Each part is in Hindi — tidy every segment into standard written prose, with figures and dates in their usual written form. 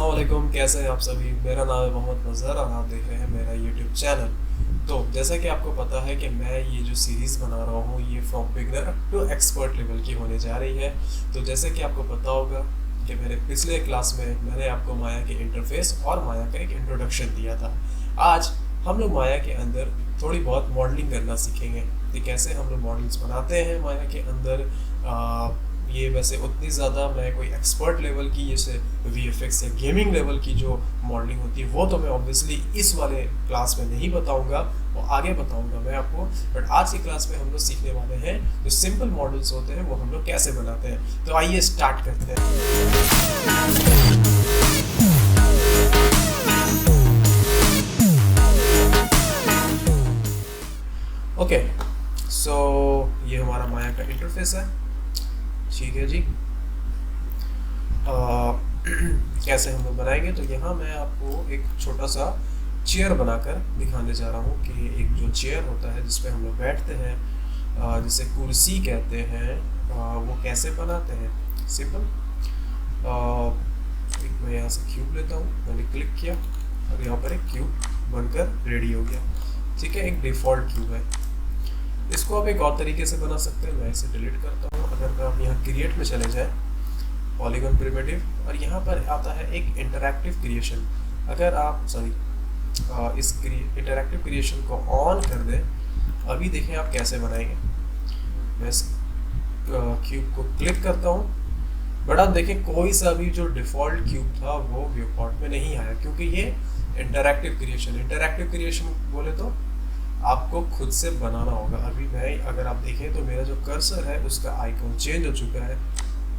अस्सलाम वालेकुम, कैसे हैं आप सभी। मेरा नाम है मोहम्मद नज़र और आप देख रहे हैं मेरा यूट्यूब चैनल। तो जैसा कि आपको पता है कि मैं ये जो सीरीज़ बना रहा हूँ ये from beginner to expert level की होने जा रही है। तो जैसे कि आपको पता होगा कि मेरे पिछले क्लास में मैंने आपको माया के इंटरफेस और माया का एक इंट्रोडक्शन दिया था। आज हम लोग माया के अंदर थोड़ी बहुत मॉडलिंग करना सीखेंगे कि कैसे हम लोग मॉडल्स बनाते हैं माया के अंदर। ये वैसे उतनी ज़्यादा मैं कोई एक्सपर्ट लेवल की जैसे VFX या गेमिंग लेवल की जो मॉडलिंग होती है वो तो मैं ऑब्वियसली इस वाले क्लास में नहीं बताऊंगा, वो आगे बताऊंगा मैं आपको। बट आज की क्लास में हम लोग सीखने वाले हैं जो सिंपल मॉडल्स होते हैं वो हम लोग कैसे बनाते हैं। तो आइए स्टार्ट करते हैं। ओके, सो ये हमारा माया का इंटरफेस है। ठीक है जी। कैसे हम लोग बनाएंगे, तो यहाँ मैं आपको एक छोटा सा चेयर बनाकर दिखाने जा रहा हूँ कि एक जो चेयर होता है जिसपे हम लोग बैठते हैं, जिसे कुर्सी कहते हैं, वो कैसे बनाते हैं। सिंपल, एक मैं यहाँ से क्यूब लेता हूँ, मैंने क्लिक किया और यहाँ पर एक क्यूब बनकर रेडी हो गया। ठीक है, एक डिफ़ॉल्ट क्यूब है। इसको आप एक और तरीके से बना सकते हैं, मैं इसे डिलीट करता हूँ। अगर आप यहाँ क्रिएट में चले जाएं, पॉलीगॉन प्रिमिटिव, और यहाँ पर आता है एक इंटरैक्टिव क्रिएशन। अगर आप इस इंटरैक्टिव क्रिएशन को ऑन कर दें, अभी देखें आप कैसे बनाएंगे। मैं इस क्यूब को क्लिक करता हूँ, बट आप देखें कोई सा भी जो डिफ़ॉल्ट क्यूब था वो व्यू पॉइंट में नहीं आया, क्योंकि ये इंटरैक्टिव क्रिएशन बोले तो आपको खुद से बनाना होगा। अभी मैं, अगर आप देखें तो मेरा जो कर्सर है उसका आइकॉन चेंज हो चुका है।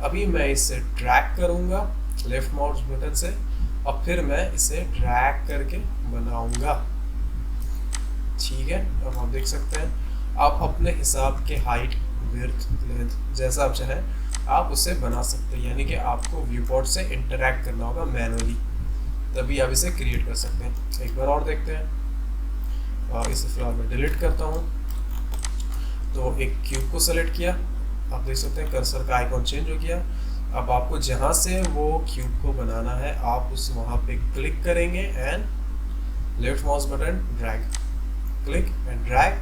अभी मैं इसे ड्रैग करूंगा लेफ्ट माउस बटन से और फिर मैं इसे ड्रैग करके बनाऊंगा। ठीक है, अब आप देख सकते हैं आप अपने हिसाब के हाइट, विड्थ, लेंथ जैसा आप चाहें आप उसे बना सकते हैं, यानी कि आपको व्यू पोर्ट से इंटरैक्ट करना होगा मैनुअली, तभी आप इसे क्रिएट कर सकते हैं। एक बार और देखते हैं। इसे फिलहाल मैं डिलीट करता हूँ। तो एक क्यूब को सेलेक्ट किया, आप देख सकते हैं कर्सर का आइकॉन चेंज हो गया। अब आपको जहाँ से वो क्यूब को बनाना है आप उस वहाँ पे क्लिक करेंगे and left mouse button drag, click and drag.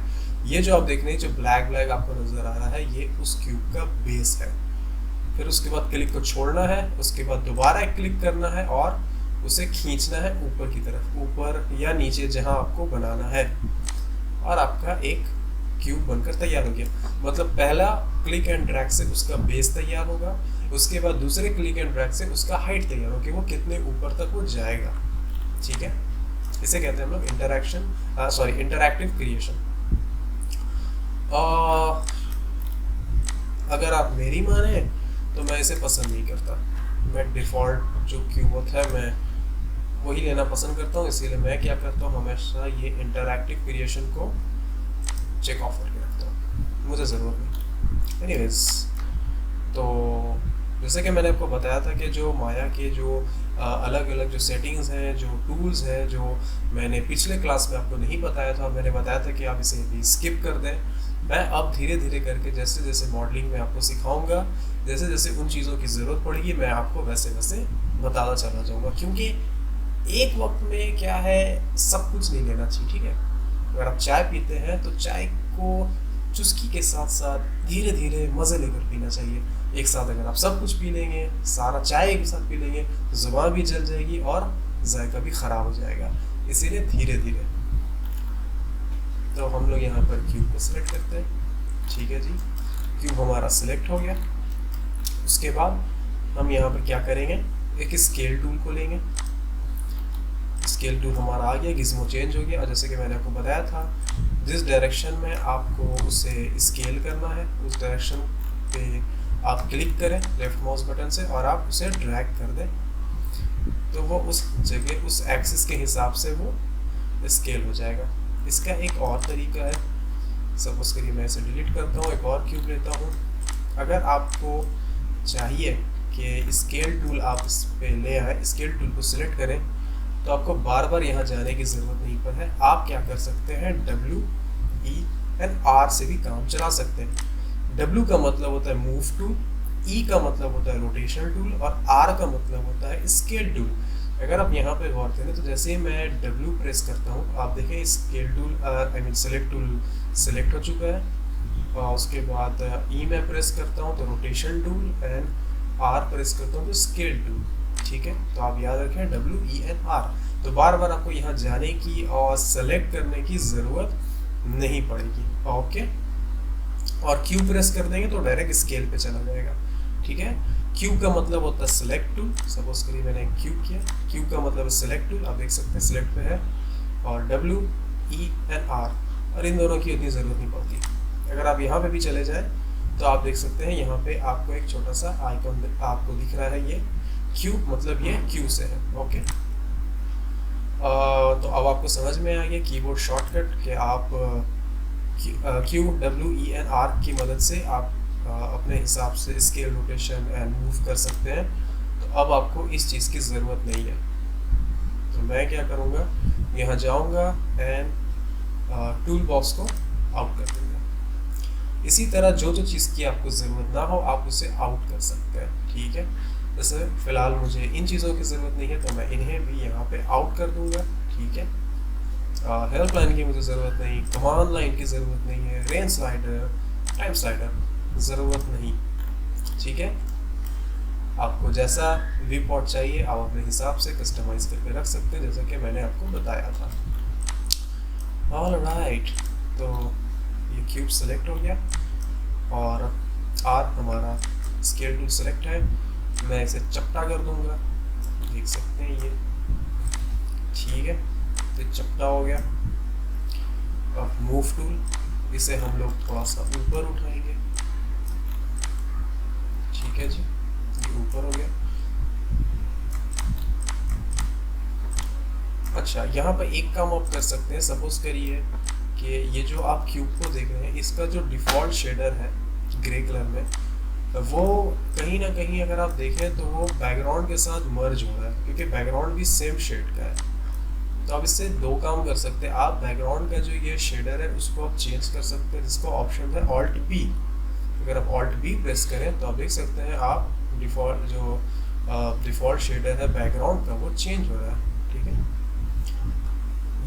ये जो आप देख रहे हैं, जो ब्लैक आपको नज़र आ रहा है, ये उस क्यूब का बेस है। फिर उसके बाद क्लिक को छोड़ना है, उसके बाद दोबारा क्लिक करना है और उसे खींचना है ऊपर की तरफ, ऊपर या नीचे जहां आपको बनाना है, और आपका एक क्यूब बनकर तैयार हो गया। मतलब पहला क्लिक एंड ड्रैग से उसका बेस तैयार होगा, उसके बाद दूसरे क्लिक एंड ड्रैग से उसका हाइट तैयार होगी, वो कितने ऊपर तक वो जाएगा। ठीक है, इसे कहते हैं हम लोग इंटरैक्टिव क्रिएशन। अगर आप मेरी माने तो मैं इसे पसंद नहीं करता। मैं डिफ़ॉल्ट जो क्यूब होता है मैं वही लेना पसंद करता हूँ, इसीलिए मैं क्या करता हूँ, हमेशा ये इंटरैक्टिव क्रिएशन को चेक ऑफ करके रखता हूँ, मुझे ज़रूरत नहीं। एनीवेज, तो जैसे कि मैंने आपको बताया था कि जो माया के जो अलग अलग जो सेटिंग्स हैं, जो टूल्स हैं, जो मैंने पिछले क्लास में आपको नहीं बताया था, मैंने बताया था कि आप इसे भी स्किप कर दें। मैं अब धीरे धीरे करके जैसे जैसे मॉडलिंग में आपको सिखाऊंगा, जैसे जैसे उन चीज़ों की ज़रूरत पड़ेगी मैं आपको वैसे वैसे बताता चला जाऊँगा, क्योंकि एक वक्त में क्या है, सब कुछ नहीं लेना चाहिए। ठीक है, अगर आप चाय पीते हैं तो चाय को चुस्की के साथ साथ धीरे धीरे मज़े लेकर पीना चाहिए। एक साथ अगर आप सब कुछ पी लेंगे, सारा चाय एक साथ पी लेंगे, तो ज़ुबान भी जल जाएगी और जायका भी ख़राब हो जाएगा, इसीलिए धीरे धीरे। तो हम लोग यहाँ पर क्यूब को सिलेक्ट करते हैं। ठीक है जी, क्यूब हमारा सिलेक्ट हो गया। उसके बाद हम यहाँ पर क्या करेंगे, एक स्केल टूल को लेंगे। स्केल टूल हमारा आ गया, गिज़्मो चेंज हो गया, और जैसे कि मैंने आपको बताया था जिस डायरेक्शन में आपको उसे स्केल करना है उस डायरेक्शन पे आप क्लिक करें लेफ्ट माउस बटन से और आप उसे ड्रैग कर दें, तो वो उस जगह उस एक्सिस के हिसाब से वो स्केल हो जाएगा। इसका एक और तरीका है, सपोज करिए मैं इसे डिलीट करता हूँ, एक और क्यूब लेता हूँ। अगर आपको चाहिए कि स्केल टूल आप इस पे ले आए, स्केल टूल को सिलेक्ट करें, तो आपको बार बार यहाँ जाने की ज़रूरत नहीं पर है। आप क्या कर सकते हैं, WER से भी काम चला सकते हैं। W का मतलब होता है मूव टूल, E का मतलब होता है रोटेशन टूल और R का मतलब होता है स्केल टूल। अगर आप यहाँ पे गौर करें तो जैसे ही मैं W प्रेस करता हूँ, आप देखें scale tool I mean select tool select हो चुका है। और उसके बाद E में प्रेस करता हूँ तो rotation tool, and R press करता हूँ तो स्केल टूल। ठीक है, तो आप याद रखें WENR। तो बार बार आपको यहाँ जाने की और सेलेक्ट करने की ज़रूरत नहीं पड़ेगी। ओके, और Q प्रेस कर देंगे तो डायरेक्ट स्केल पे चला जाएगा। ठीक है, Q का मतलब होता है सिलेक्ट टूल। सपोज करिए मैंने Q किया, Q का मतलब है सिलेक्ट टूल, आप देख सकते हैं सिलेक्ट पे है। और WENR, और इन दोनों की उतनी ज़रूरत नहीं पड़ती। अगर आप यहाँ पे भी चले जाए तो आप देख सकते हैं यहाँ पे आपको एक छोटा सा आइकॉन आपको दिख रहा है, ये Q, मतलब ये Q से है। ओके, तो अब आपको समझ में आ गया कीबोर्ड शॉर्टकट कि आप QWENR की मदद से आप अपने हिसाब से स्केल, रोटेशन एंड मूव कर सकते हैं। तो अब आपको इस चीज़ की ज़रूरत नहीं है। तो मैं क्या करूँगा, यहाँ जाऊँगा एंड टूल बॉक्स को आउट कर दूँगा। इसी तरह जो जो चीज़ की आपको ज़रूरत ना हो आप उसे आउट कर सकते हैं। ठीक है, जैसे फ़िलहाल मुझे इन चीज़ों की ज़रूरत नहीं है तो मैं इन्हें भी यहाँ पे आउट कर दूँगा। ठीक है, हेल्प लाइन की मुझे ज़रूरत नहीं, कमांड लाइन की ज़रूरत नहीं है, रेंज स्लाइडर, टाइम स्लाइडर ज़रूरत नहीं। ठीक है, आपको जैसा व्यू पोर्ट चाहिए आप अपने हिसाब से कस्टमाइज़ करके रख सकते हैं, जैसा कि मैंने आपको बताया था। ऑल राइट, तो ये क्यूब सेलेक्ट हो गया और आर हमारा स्केल टूल सेलेक्ट है। मैं इसे चपटा कर दूंगा, देख सकते हैं ये। ठीक है, तो चपटा हो गया। अब मूव टूल, इसे हम लोग थोड़ा सा ऊपर उठाएंगे। ठीक है जी, ये ऊपर हो गया। अच्छा, यहाँ पर एक काम आप कर सकते हैं। सपोज करिए कि ये जो आप क्यूब को देख रहे हैं, इसका जो डिफ़ॉल्ट शेडर है ग्रे कलर में, वो कहीं ना कहीं अगर आप देखें तो वो बैकग्राउंड के साथ मर्ज हो रहा है, क्योंकि बैकग्राउंड भी सेम शेड का है। तो आप इससे दो काम कर सकते हैं। आप बैकग्राउंड का जो ये शेडर है उसको आप चेंज कर सकते हैं, जिसका ऑप्शन है Alt B। अगर आप Alt B प्रेस करें तो आप देख सकते हैं आप डिफ़ॉल्ट शेडर है बैकग्राउंड का वो चेंज हो रहा है। ठीक है,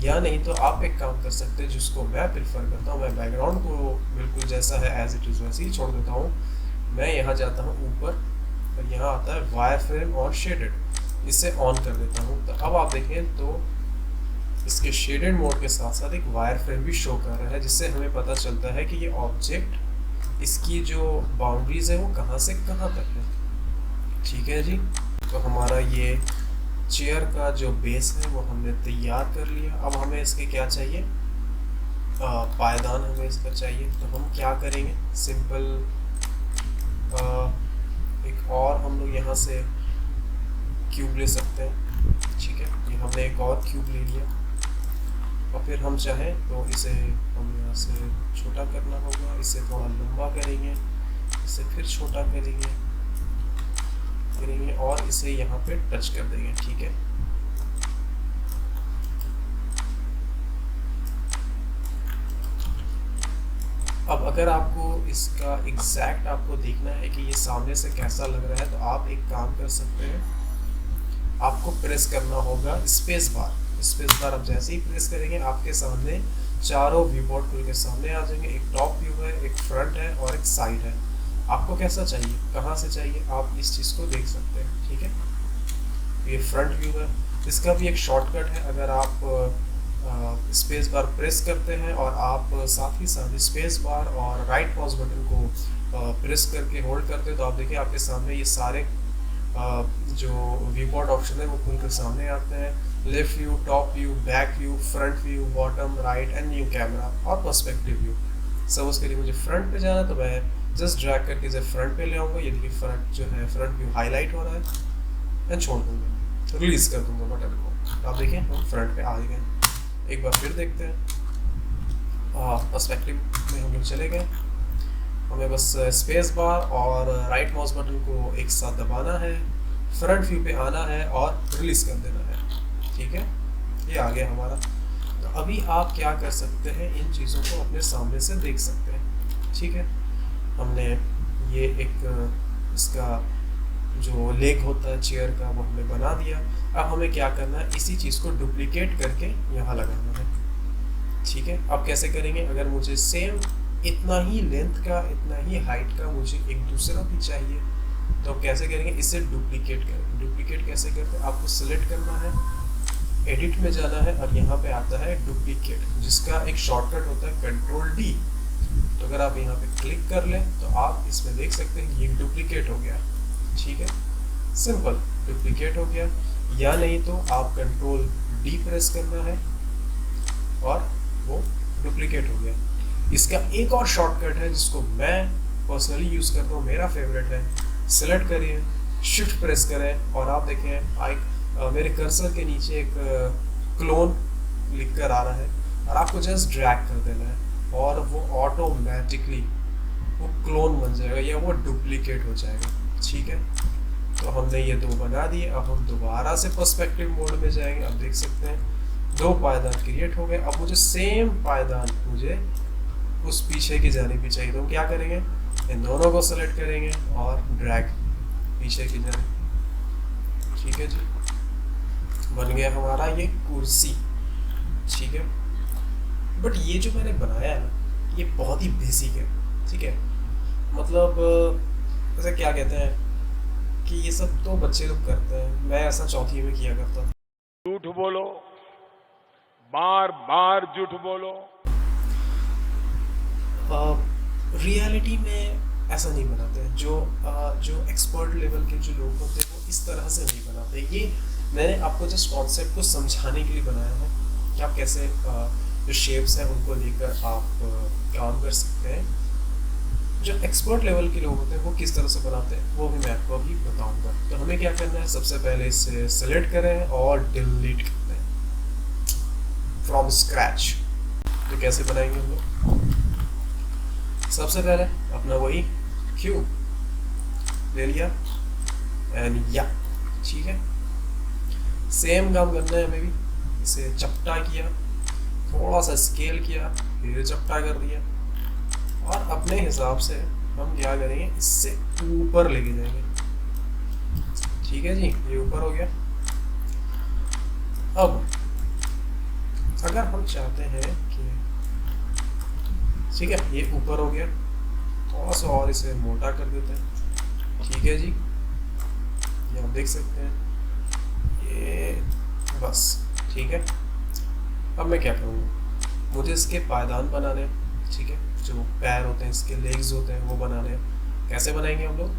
या नहीं तो आप एक काम कर सकते हैं जिसको मैं प्रेफर करता हूँ, मैं बैकग्राउंड को बिल्कुल जैसा है एज इट इज़ वैसे ही छोड़ देता हूँ। मैं यहाँ जाता हूँ ऊपर और यहाँ आता है वायर फ्रेम और शेडेड, इसे ऑन कर देता हूँ। तो अब आप देखें तो इसके शेडेड मोड के साथ साथ एक वायर फ्रेम भी शो कर रहा है, जिससे हमें पता चलता है कि ये ऑब्जेक्ट, इसकी जो बाउंड्रीज है वो कहाँ से कहाँ तक है। ठीक है जी, तो हमारा ये चेयर का जो बेस है वो हमने तैयार कर लिया। अब हमें इसके क्या चाहिए, पायदान हमें इसका चाहिए। तो हम क्या करेंगे, सिंपल एक और हम लोग यहाँ से क्यूब ले सकते हैं। ठीक है, ये हमने एक और क्यूब ले लिया और फिर हम चाहें तो इसे हम यहाँ से छोटा करना होगा, इसे थोड़ा लंबा करेंगे, इसे फिर छोटा करेंगे और इसे यहाँ पे टच कर देंगे। ठीक है, अब अगर आपको इसका एग्जैक्ट आपको देखना है कि ये सामने से कैसा लग रहा है, तो आप एक काम कर सकते हैं, आपको प्रेस करना होगा स्पेस बार। स्पेस बार आप जैसे ही प्रेस करेंगे आपके सामने चारों व्यू पोर्ट खुल के सामने आ जाएंगे। एक टॉप व्यू है, एक फ्रंट है और एक साइड है। आपको कैसा चाहिए, कहाँ से चाहिए, आप इस चीज़ को देख सकते हैं। ठीक है, ये फ्रंट व्यू है, इसका भी एक शॉर्टकट है। अगर आप स्पेस बार प्रेस करते हैं और आप साथ ही साथ स्पेस बार और राइट माउस बटन को प्रेस करके होल्ड करते हैं, तो आप देखिए आपके सामने ये सारे जो व्यू पोर्ट ऑप्शन है वो खुलकर सामने आते हैं। Left view, top view, back view, front view, bottom, right and new camera और पर्सपेक्टिव व्यू। सपोज करिए मुझे फ्रंट पे जाना, तो मैं जस्ट ड्रैग करके इसे फ्रंट पे ले आऊँगा। ये देखिए फ्रंट जो है, फ्रंट व्यू हाईलाइट हो रहा है। मैं छोड़ दूँगा, रिलीज कर दूँगा बटन को, तो आप देखिए हम फ्रंट पे आ गए। एक बार फिर देखते हैं, पर्सपेक्टिव में हम लोग चले गए। हमें बस स्पेस बार और राइट माउस बटन को एक साथ दबाना है, फ्रंट व्यू पे आना है और रिलीज कर देना है। ठीक है, ये आ गया हमारा। तो अभी आप क्या कर सकते हैं, इन चीज़ों को अपने सामने से देख सकते हैं। ठीक है, हमने ये एक इसका जो लेग होता है चेयर का वो हमने बना दिया। अब हमें क्या करना है, इसी चीज़ को डुप्लीकेट करके यहाँ लगाना है। ठीक है, अब कैसे करेंगे, अगर मुझे सेम इतना ही लेंथ का, इतना ही हाइट का मुझे एक दूसरा भी चाहिए, तो कैसे करेंगे, इसे डुप्लीकेट करेंगे। डुप्लीकेट कैसे करते हैं, आपको सिलेक्ट करना है, एडिट में जाना है और यहाँ पे आता है डुप्लीकेट, जिसका एक शॉर्टकट होता है Ctrl+D। तो अगर आप यहाँ पे क्लिक कर लें तो आप इसमें देख सकते हैं ये डुप्लीकेट हो गया। ठीक है, सिंपल डुप्लीकेट हो गया। या नहीं तो आप Ctrl+D प्रेस करना है और वो डुप्लीकेट हो गया। इसका एक और शॉर्टकट है जिसको मैं पर्सनली यूज़ करता हूँ, मेरा फेवरेट है। सिलेक्ट करिए, शिफ्ट प्रेस करें और आप देखें मेरे कर्सर के नीचे एक क्लोन लिख कर आ रहा है और आपको जस्ट ड्रैग कर देना है और वो ऑटोमेटिकली वो क्लोन बन जाएगा या वो डुप्लीकेट हो जाएगा। ठीक है, तो हमने ये दो बना दिए। अब हम दोबारा से पर्सपेक्टिव मोड में जाएंगे। अब देख सकते हैं दो पायदान क्रिएट हो गए। अब मुझे सेम पायदान मुझे उस पीछे की जानिब भी चाहिए, तो हम क्या करेंगे, इन दोनों को सेलेक्ट करेंगे और ड्रैग पीछे की जानिब। ठीक है जी, बन गया हमारा ये कुर्सी। ठीक है, बट ये जो मैंने बनाया है ना, ये बहुत ही बेसिक है। ठीक है, मतलब जैसे क्या कहते हैं कि ये सब तो बच्चे लोग करते हैं, मैं ऐसा चौथी में किया करता था। झूठ बोलो, बार बार झूठ बोलो। रियलिटी में ऐसा नहीं बनाते। जो एक्सपर्ट लेवल के जो लोग होते हैं वो इस तरह से नहीं बनाते। ये मैंने आपको जस्ट कॉन्सेप्ट को समझाने के लिए बनाया है कि आप कैसे जो शेप्स हैं उनको लेकर आप काम कर सकते हैं। जो एक्सपर्ट लेवल के लोग होते हैं वो किस तरह से बनाते हैं वो भी मैं आपको अभी बताऊंगा। तो हमें क्या करना है, सबसे पहले इसे सेलेक्ट करें और डिलीट करते हैं फ्रॉम स्क्रैच। तो कैसे बनाएंगे हम लोग, सबसे पहले अपना वही क्यूब ले लिया एंड या, ठीक है, सेम काम करना है हमें भी। इसे चपटा किया, थोड़ा सा स्केल किया, फिर चपटा कर दिया और अपने हिसाब से हम क्या करेंगे, इससे ऊपर लेके जाएंगे। ठीक है जी, ये ऊपर हो गया। अब अगर हम चाहते हैं कि, ठीक है, ये ऊपर हो गया, थोड़ा सा और इसे मोटा कर देते हैं। ठीक है जी, ये आप देख सकते हैं, ये बस ठीक है। अब मैं क्या करूँगा, मुझे इसके पायदान बनाने हैं। ठीक है, जो पैर होते हैं, इसके लेग्स होते हैं, वो बनाने हैं। कैसे बनाएंगे हम लोग,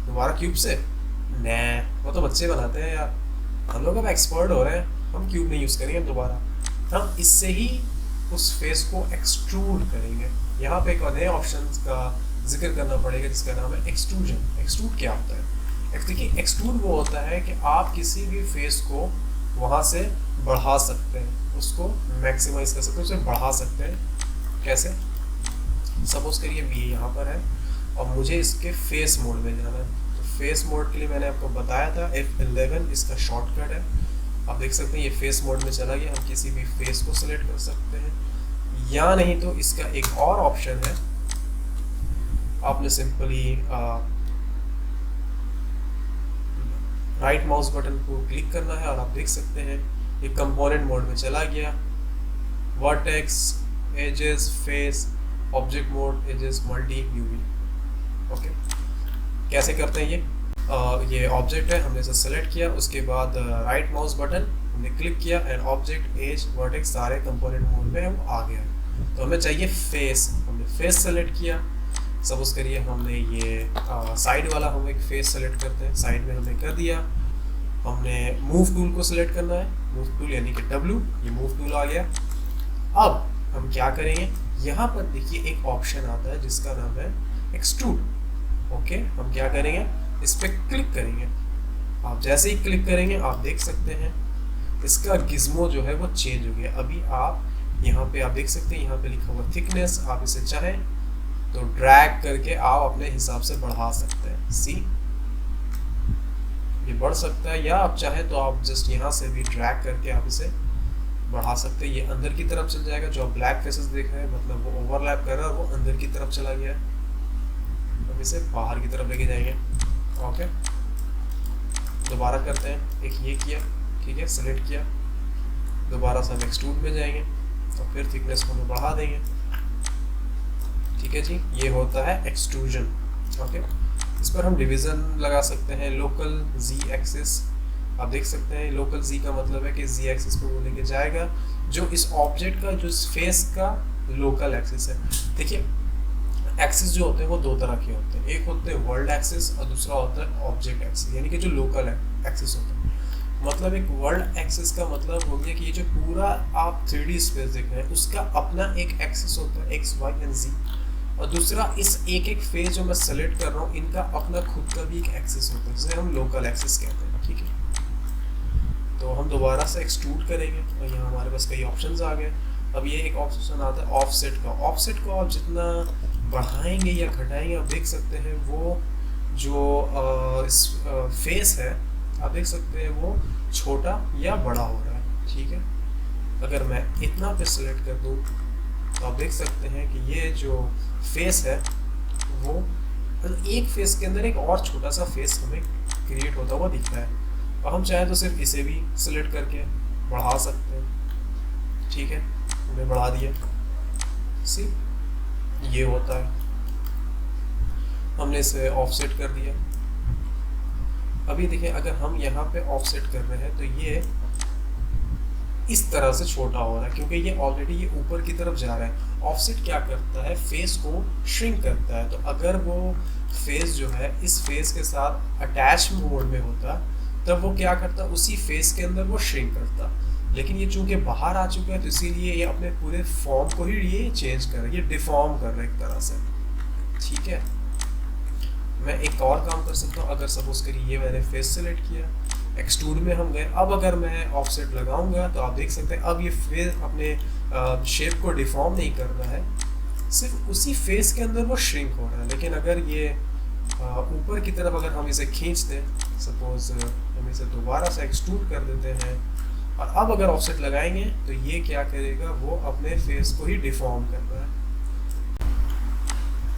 दोबारा क्यूब से? नहीं, वो तो बच्चे बनाते हैं यार, हम लोग अब एक्सपर्ट हो रहे हैं, हम क्यूब नहीं यूज़ करेंगे दोबारा। हम इससे ही उस फेस को एक्सट्रूड करेंगे। यहाँ पे एक नए ऑप्शन का जिक्र करना पड़ेगा जिसका नाम है एक्सट्रूजन। एक्सट्रूड क्या होता है? देखिए, एक्सट्रूड वो होता है कि आप किसी भी फेस को वहाँ से बढ़ा सकते हैं, उसको मैक्सिमाइज कर सकते हैं, उसे बढ़ा सकते हैं। कैसे? सपोज करिए ये यहाँ पर है और मुझे इसके फेस मोड में जाना है। तो फेस मोड के लिए मैंने आपको बताया था F11 इसका शॉर्टकट है। आप देख सकते हैं ये फेस मोड में चला गया। हम किसी भी फेस को सिलेक्ट कर सकते हैं, या नहीं तो इसका एक और ऑप्शन है, आपने सिंपली राइट माउस बटन को क्लिक करना है और आप देख सकते हैं ये कंपोनेंट मोड में चला गया। Vertex, edges, face, object mode, edges, multi, UV. Okay, कैसे करते हैं ये ऑब्जेक्ट है, हमने इसे सेलेक्ट किया, उसके बाद राइट माउस बटन हमने क्लिक किया एंड ऑब्जेक्ट, एज, वर्टेक्स सारे कंपोनेंट मोड में हम आ गया। तो हमें चाहिए फेस, हमने फेस सेलेक्ट किया। सपोज करिए हमने ये साइड वाला हम एक फेस सेलेक्ट करते हैं, साइड में हमने कर दिया। हमने मूव टूल को सिलेक्ट करना है, मूव टूल यानी कि W, ये मूव टूल आ गया। अब हम क्या करेंगे, यहाँ पर देखिए एक ऑप्शन आता है जिसका नाम है एक्सट्रूड। ओके, हम क्या करेंगे, इस पर क्लिक करेंगे। आप जैसे ही क्लिक करेंगे आप देख सकते हैं इसका गिज्मो जो है वो चेंज हो गया। अभी आप यहाँ पे आप देख सकते हैं, यहाँ पे लिखा हुआ थिकनेस, आप इसे चाहें तो ड्रैग करके आप अपने हिसाब से बढ़ा सकते हैं। सी, ये बढ़ सकता है, या आप चाहें तो आप जस्ट यहाँ से भी ड्रैग करके आप इसे बढ़ा सकते हैं। ये अंदर की तरफ चल जाएगा। जो आप ब्लैक फेसेस देख रहे हैं, मतलब वो ओवरलैप कर रहा है, वो अंदर की तरफ चला गया है। हम इसे बाहर की तरफ लेके जाएंगे। ओके, दोबारा करते हैं, एक ये किया, ठीक है, सेलेक्ट किया, दोबारा से हम एक्सट्रूड में जाएंगे और फिर थिकनेस को हम बढ़ा देंगे, ठीक है जी। ये होता है एक्सट्रूजन। ओके, इस पर हम डिवीज़न लगा सकते हैं, लोकल जी एक्सिस। आप देख सकते हैं लोकल जी का मतलब है कि जी एक्सिस पे वो लेके जाएगा जो इस ऑब्जेक्ट का, जो इस फेस का लोकल एक्सिस है। देखिए एक्सिस जो होते हैं वो दो तरह के होते हैं, एक होते हैं वर्ल्ड एक्सिस और दूसरा होता है ऑब्जेक्ट एक्सिस, यानी कि जो लोकल एक्सिस होता है। मतलब एक वर्ल्ड एक्सिस का मतलब हो गया कि ये जो पूरा आप 3D स्पेस देख रहे हैं उसका अपना एक एक्सिस होता है, एक्स वाई एंड जी, और दूसरा इस एक एक फेस जो मैं सेलेक्ट कर रहा हूँ इनका अपना खुद का भी एक एक्सिस होता है, जिसे हम लोकल एक्सिस कहते हैं, ठीक है। तो हम दोबारा से एक्सट्रूड करेंगे और यहाँ हमारे पास कई ऑप्शंस आ गए। अब ये एक ऑप्शन आता है ऑफसेट का। ऑफसेट को आप जितना बढ़ाएंगे या घटाएंगे, आप देख सकते हैं वो जो इस फेस है आप देख सकते हैं वो छोटा या बड़ा हो रहा है, ठीक है। अगर मैं इतना पे सेलेक्ट कर दूँ तो आप देख सकते हैं कि ये जो फेस है वो एक फेस के अंदर एक और छोटा सा फेस हमें क्रिएट होता हुआ दिख रहा है, और हम चाहें तो सिर्फ इसे भी सिलेक्ट करके बढ़ा सकते हैं, ठीक है। हमने बढ़ा दिया, सी ये होता है। हमने इसे ऑफसेट कर दिया। अभी देखिए अगर हम यहाँ पे ऑफसेट कर रहे हैं तो ये इस तरह से छोटा हो रहा है क्योंकि ये ऑलरेडी ये ऊपर की तरफ जा रहा है। ऑफसेट क्या करता है, फेस को श्रिंक करता है। तो अगर वो फेस जो है इस फेस के साथ अटैच मोड में होता तब वो क्या करता, उसी फेस के अंदर वो श्रिंक करता। लेकिन ये चूंकि बाहर आ चुका है तो इसीलिए ये अपने पूरे फॉर्म को ही ये चेंज कर रहा है, ये डिफॉर्म कर रहा है एक तरह से, ठीक है। मैं एक और काम कर सकता हूँ, अगर सपोज करिए ये मैंने फेस सेलेक्ट किया, एक्सट्रूड में हम गए, अब अगर मैं ऑफसेट लगाऊंगा तो आप देख सकते हैं अब ये फेस अपने शेप को डिफॉर्म नहीं कर रहा है, सिर्फ उसी फेस के अंदर वो श्रिंक हो रहा है। लेकिन अगर ये ऊपर की तरफ अगर हम इसे खींच दें, सपोज हम इसे दोबारा से एक्सट्रूड कर देते हैं और अब अगर ऑफसेट लगाएंगे तो ये क्या करेगा, वो अपने फेस को ही डिफॉर्म कर रहा है,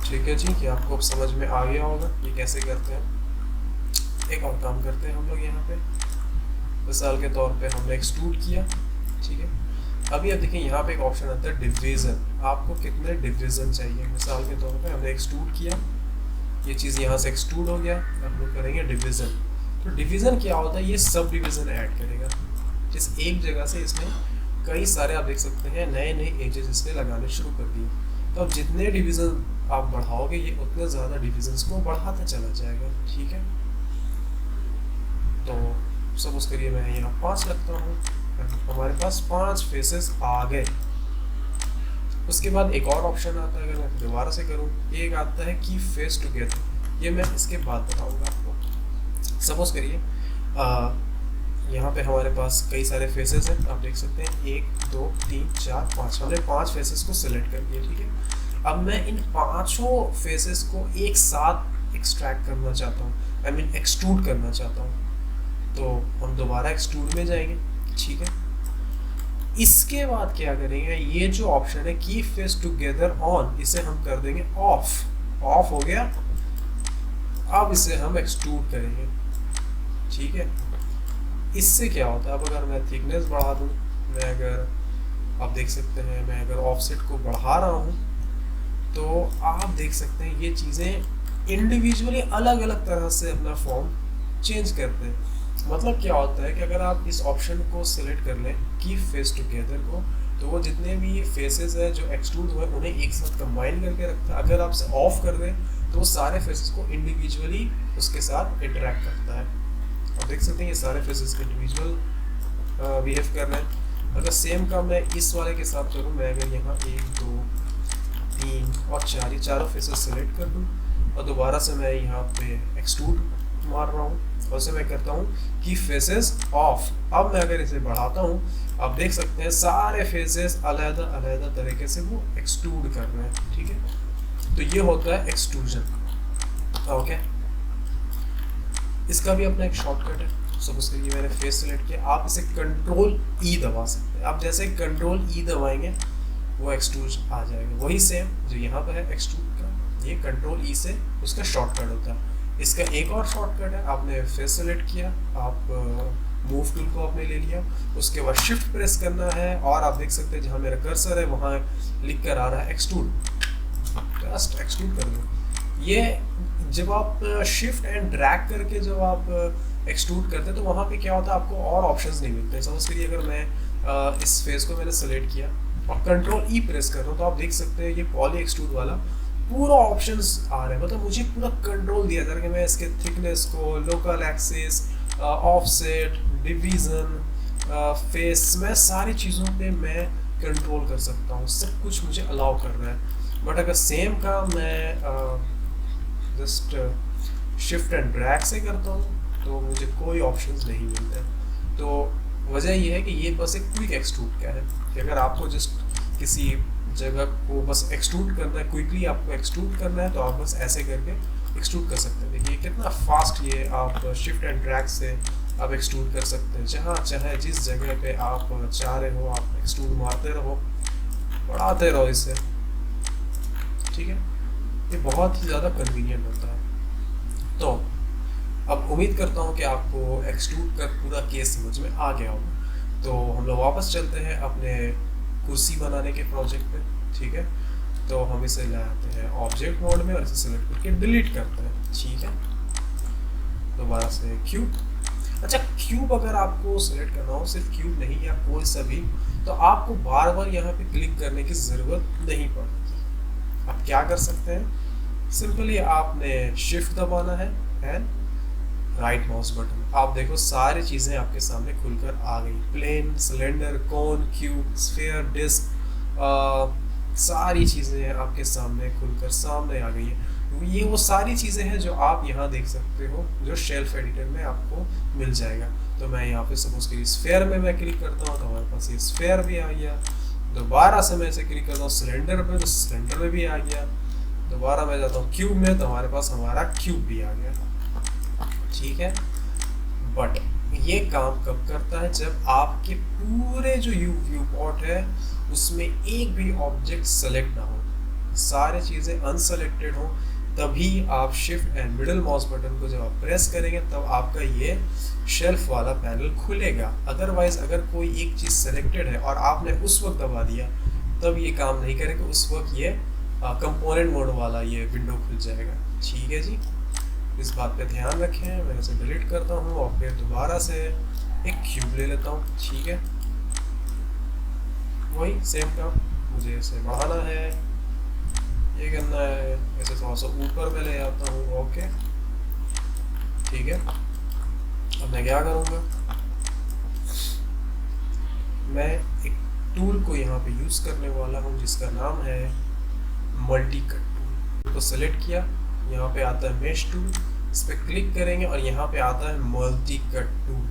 ठीक है जी। कि आपको अब समझ में आ गया होगा ये कैसे करते हैं। एक और काम करते हैं हम लोग यहाँ पे, मिसाल के तौर पे हमने एक्सट्रूड किया, ठीक है। अभी अब देखिए यहाँ पे एक ऑप्शन आता है डिवीजन, आपको कितने डिवीजन चाहिए। मिसाल के तौर पे हमने एक्सट्रूड किया, ये चीज़ यहाँ से एक्सट्रूड हो गया, हम लोग करेंगे डिवीजन। तो डिवीजन क्या होता है, ये सब डिवीजन ऐड करेगा, जिस एक जगह से इसमें कई सारे आप देख सकते हैं नए नए एजेस इसने लगाने शुरू कर दिए। तो अब जितने डिवीजन आप बढ़ाओगे ये उतने ज़्यादा डिवीजन्स को बढ़ाता चला जाएगा, ठीक है। तो सपोज करिए मैं यहाँ 5 रखता हूँ, हमारे पास 5 फेसेस आ गए। उसके बाद एक और ऑप्शन आता है, अगर मैं दोबारा से करूँ, एक आता है की फेस टुगेदर, ये मैं इसके बाद बताऊँगा आपको। सपोज करिए यहाँ पे हमारे पास कई सारे फेसेस हैं, आप देख सकते हैं 1 2 3 4 5, हमने 5 फेसेस को सिलेक्ट कर दिया, ठीक है। अब मैं इन 5 फेसेस को एक साथ एक्सट्रैक्ट करना चाहता हूँ, आई मीन एक्सट्रूड करना चाहता हूँ। तो हम दोबारा एक्सट्रूड में जाएंगे, ठीक है। इसके बाद क्या करेंगे, ये जो ऑप्शन है की फेस टुगेदर ऑन, इसे हम कर देंगे ऑफ। ऑफ हो गया, अब इसे हम एक्सट्रूड करेंगे, ठीक है। इससे क्या होता है, अब अगर मैं थिकनेस बढ़ा दूँ, मैं अगर आप देख सकते हैं मैं अगर ऑफसेट को बढ़ा रहा हूँ तो आप देख सकते हैं ये चीज़ें इंडिविजुअली अलग अलग तरह से अपना फॉर्म चेंज करते हैं। मतलब क्या होता है कि अगर आप इस ऑप्शन को सिलेक्ट कर लें की फेस टुगेदर को, तो वो जितने भी फेसेस है जो एक्सट्रूड हुए उन्हें एक साथ कंबाइन करके रखता है। अगर आप इसे ऑफ कर दें तो वो सारे फेसेस को इंडिविजुअली उसके साथ इंटरेक्ट करता है। आप देख सकते हैं ये सारे फेसेस इंडिविजुअल बिहेव कर रहे हैं। अगर सेम काम मैं इस वाले के साथ करूँ, मैं अगर यहाँ 1 2 3 और 4 ये चारों फेसेस सेलेक्ट कर दूँ और दोबारा से मैं यहाँ पे एक्सट्रूड मार रहा हूँ और उसे मैं करता हूँ कि फेसेस ऑफ। अब मैं अगर इसे बढ़ाता हूँ, आप देख सकते हैं सारे फेसेस अलग अलग तरीके से वो एक्सट्रूड कर रहे हैं, ठीक है। तो ये होता है एक्सट्रूजन, ओके। इसका भी अपना एक शॉर्टकट है। सपोज करिए मैंने फेस सेलेक्ट किया, आप इसे कंट्रोल ई दबा सकते हैं। आप जैसे कंट्रोल ई दबाएंगे वो एक्सट्रूज आ जाएगा, वही सेम जो यहाँ पर है एक्सट्रूड का, ये कंट्रोल ई से उसका शॉर्टकट होता है। इसका एक और शॉर्टकट है, आपने फेस सेलेक्ट किया, आप मूव टूल को आपने ले लिया, उसके बाद शिफ्ट प्रेस करना है और आप देख सकते हैं जहाँ मेरा कर्सर है वहाँ लिख कर आ रहा है एक्सट्रूड, जस्ट एक्सट्रूड कर दो। ये जब आप शिफ्ट एंड ड्रैग करके जब आप एक्सट्रूड करते हैं तो वहाँ पे क्या होता है, आपको और ऑप्शंस नहीं मिलते। सपोज करिए अगर मैं इस फेस को मैंने सेलेक्ट किया और कंट्रोल ई प्रेस कर रहा हूँ तो आप देख सकते हैं ये पॉली एक्सट्रूड वाला पूरा ऑप्शंस आ रहे हैं, मतलब मुझे पूरा कंट्रोल दिया था कि मैं इसके थिकनेस को, local axis, offset, division, face, मैं सारी चीज़ों पे मैं कंट्रोल कर सकता हूँ, सब कुछ मुझे अलाउ कर रहा है। बट अगर सेम काम मैं जस्ट शिफ्ट एंड ड्रैग से करता हूँ तो मुझे कोई ऑप्शंस नहीं मिलते। तो वजह ये है कि ये बस एक क्विक एक्सट्रूड का है कि अगर आपको जस्ट किसी जगह को बस एक्सट्रूड करना है, क्विकली आपको एक्सट्रूड करना है तो आप बस ऐसे करके एक्सट्रूड कर सकते हैं। देखिए कितना फास्ट ये आप शिफ्ट एंड ड्रैग से आप एक्सट्रूड कर सकते हैं, जहाँ चाहे जिस जगह पे आप चाह रहे हो आप एक्सट्रूड मारते रहो, बढ़ाते रहो इसे, ठीक है। ये बहुत ही ज़्यादा कन्वीनियंट होता है। तो अब उम्मीद करता हूँ कि आपको एक्सट्रूड का पूरा केस समझ में आ गया होगा। तो हम लोग वापस चलते हैं अपने कुर्सी बनाने के प्रोजेक्ट पे, ठीक है। तो हम इसे ले आते हैं ऑब्जेक्ट मोड में और इसे सेलेक्ट करके डिलीट करते हैं, ठीक है। दोबारा से क्यूब, अच्छा क्यूब अगर आपको सेलेक्ट करना हो, सिर्फ क्यूब नहीं या कोई सा भी, तो आपको बार बार यहाँ पे क्लिक करने की ज़रूरत नहीं पड़ती। आप क्या कर सकते हैं, सिंपली आपने शिफ्ट दबाना है एंड राइट माउस बटन, आप देखो सारी चीज़ें आपके सामने खुलकर आ गई, प्लेन, सिलेंडर, कोन, क्यूब, स्फीयर, डिस्क, सारी चीज़ें आपके सामने खुलकर सामने आ गई हैं। ये वो सारी चीज़ें हैं जो आप यहाँ देख सकते हो, जो शेल्फ एडिटर में आपको मिल जाएगा। तो मैं यहाँ पे सपोज कि स्फीयर में मैं क्लिक करता हूँ तो हमारे पास ये स्फीयर भी आ गया, दोबारा से मैं इसे क्लिक करता हूँ सिलेंडर पे तो सिलेंडर में भी आ गया, दोबारा मैं जाता हूँ क्यूब में तो हमारे पास हमारा क्यूब भी आ गया, ठीक है। बट ये काम कब करता है, जब आपके पूरे जो व्यू पॉट है उसमें एक भी ऑब्जेक्ट सेलेक्ट ना हो, सारे चीज़ें अनसेलेक्टेड हो, तभी आप shift and middle mouse button को जब आप प्रेस करेंगे तब आपका ये शेल्फ वाला पैनल खुलेगा। अदरवाइज अगर कोई एक चीज़ सेलेक्टेड है और आपने उस वक्त दबा दिया तब ये काम नहीं करेगा, उस वक्त ये कंपोनेंट मोड वाला ये विंडो खुल जाएगा, ठीक है जी। इस बात पे ध्यान रखें। मैं इसे डिलीट करता हूँ और फिर दोबारा से एक क्यूब ले लेता हूँ, ठीक है। वही सेम काम, मुझे इसे बढ़ाना है, ये करना है, ऐसे थोड़ा सा ऊपर में ले आता हूँ, ओके ठीक है। अब मैं क्या करूँगा, मैं एक टूल को यहाँ पे यूज़ करने वाला हूँ जिसका नाम है मल्टी कट टूल। तो सेलेक्ट किया, यहाँ पे आता है मेश टूल, इस पर क्लिक करेंगे और यहाँ पे आता है मल्टी कट टूल,